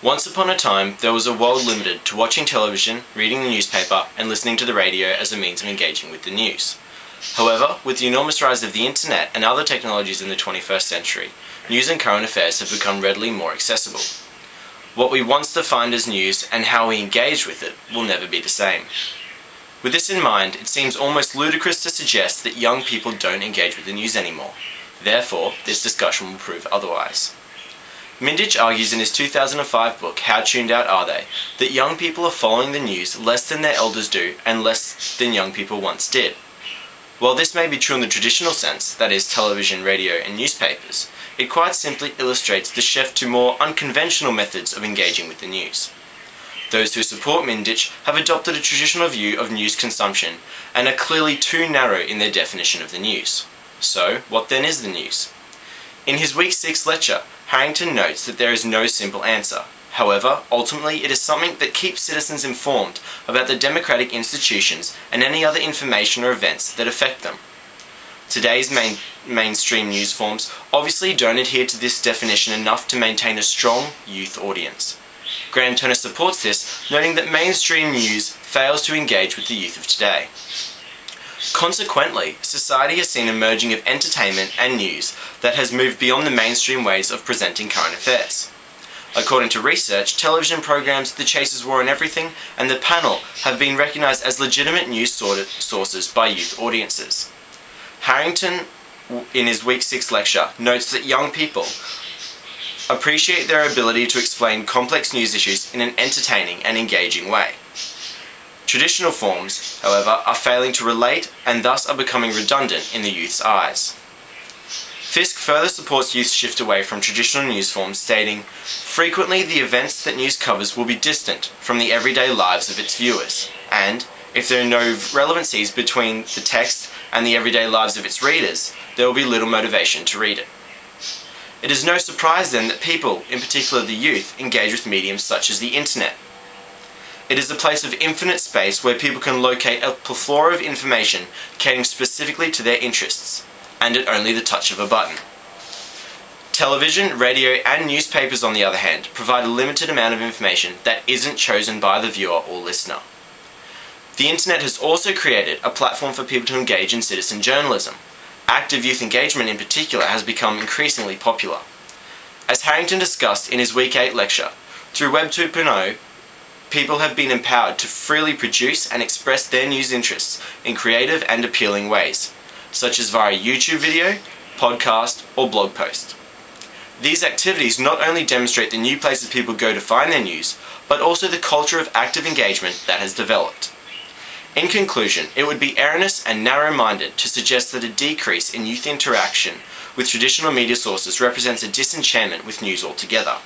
Once upon a time, there was a world limited to watching television, reading the newspaper, and listening to the radio as a means of engaging with the news. However, with the enormous rise of the internet and other technologies in the 21st century, news and current affairs have become readily more accessible. What we once defined as news and how we engage with it will never be the same. With this in mind, it seems almost ludicrous to suggest that young people don't engage with the news anymore. Therefore, this discussion will prove otherwise. Mindich argues in his 2005 book, How Tuned Out Are They?, that young people are following the news less than their elders do and less than young people once did. While this may be true in the traditional sense, that is, television, radio, and newspapers, it quite simply illustrates the shift to more unconventional methods of engaging with the news. Those who support Mindich have adopted a traditional view of news consumption and are clearly too narrow in their definition of the news. So, what then is the news? In his Week 6 lecture, Harrington notes that there is no simple answer. However, ultimately it is something that keeps citizens informed about the democratic institutions and any other information or events that affect them. Today's mainstream news forms obviously don't adhere to this definition enough to maintain a strong youth audience. Graham Turner supports this, noting that mainstream news fails to engage with the youth of today. Consequently, society has seen a merging of entertainment and news that has moved beyond the mainstream ways of presenting current affairs. According to research, television programs The Chase's War on Everything and The Panel have been recognised as legitimate news sources by youth audiences. Harrington, in his Week 6 lecture, notes that young people appreciate their ability to explain complex news issues in an entertaining and engaging way. Traditional forms, however, are failing to relate and thus are becoming redundant in the youth's eyes. Fisk further supports youth's shift away from traditional news forms, stating, "Frequently the events that news covers will be distant from the everyday lives of its viewers, and, if there are no relevancies between the text and the everyday lives of its readers, there will be little motivation to read it." It is no surprise then that people, in particular the youth, engage with mediums such as the internet. It is a place of infinite space where people can locate a plethora of information catering specifically to their interests, and at only the touch of a button. Television, radio, and newspapers, on the other hand, provide a limited amount of information that isn't chosen by the viewer or listener. The internet has also created a platform for people to engage in citizen journalism. Active youth engagement in particular has become increasingly popular. As Harrington discussed in his Week 8 lecture, through Web 2.0, people have been empowered to freely produce and express their news interests in creative and appealing ways, such as via YouTube video, podcast, or blog post. These activities not only demonstrate the new places people go to find their news, but also the culture of active engagement that has developed. In conclusion, it would be erroneous and narrow-minded to suggest that a decrease in youth interaction with traditional media sources represents a disenchantment with news altogether.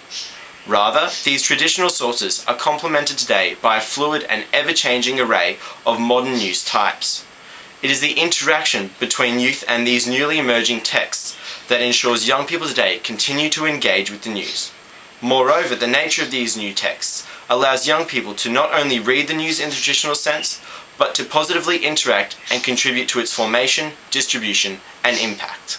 Rather, these traditional sources are complemented today by a fluid and ever-changing array of modern news types. It is the interaction between youth and these newly emerging texts that ensures young people today continue to engage with the news. Moreover, the nature of these new texts allows young people to not only read the news in the traditional sense, but to positively interact and contribute to its formation, distribution, and impact.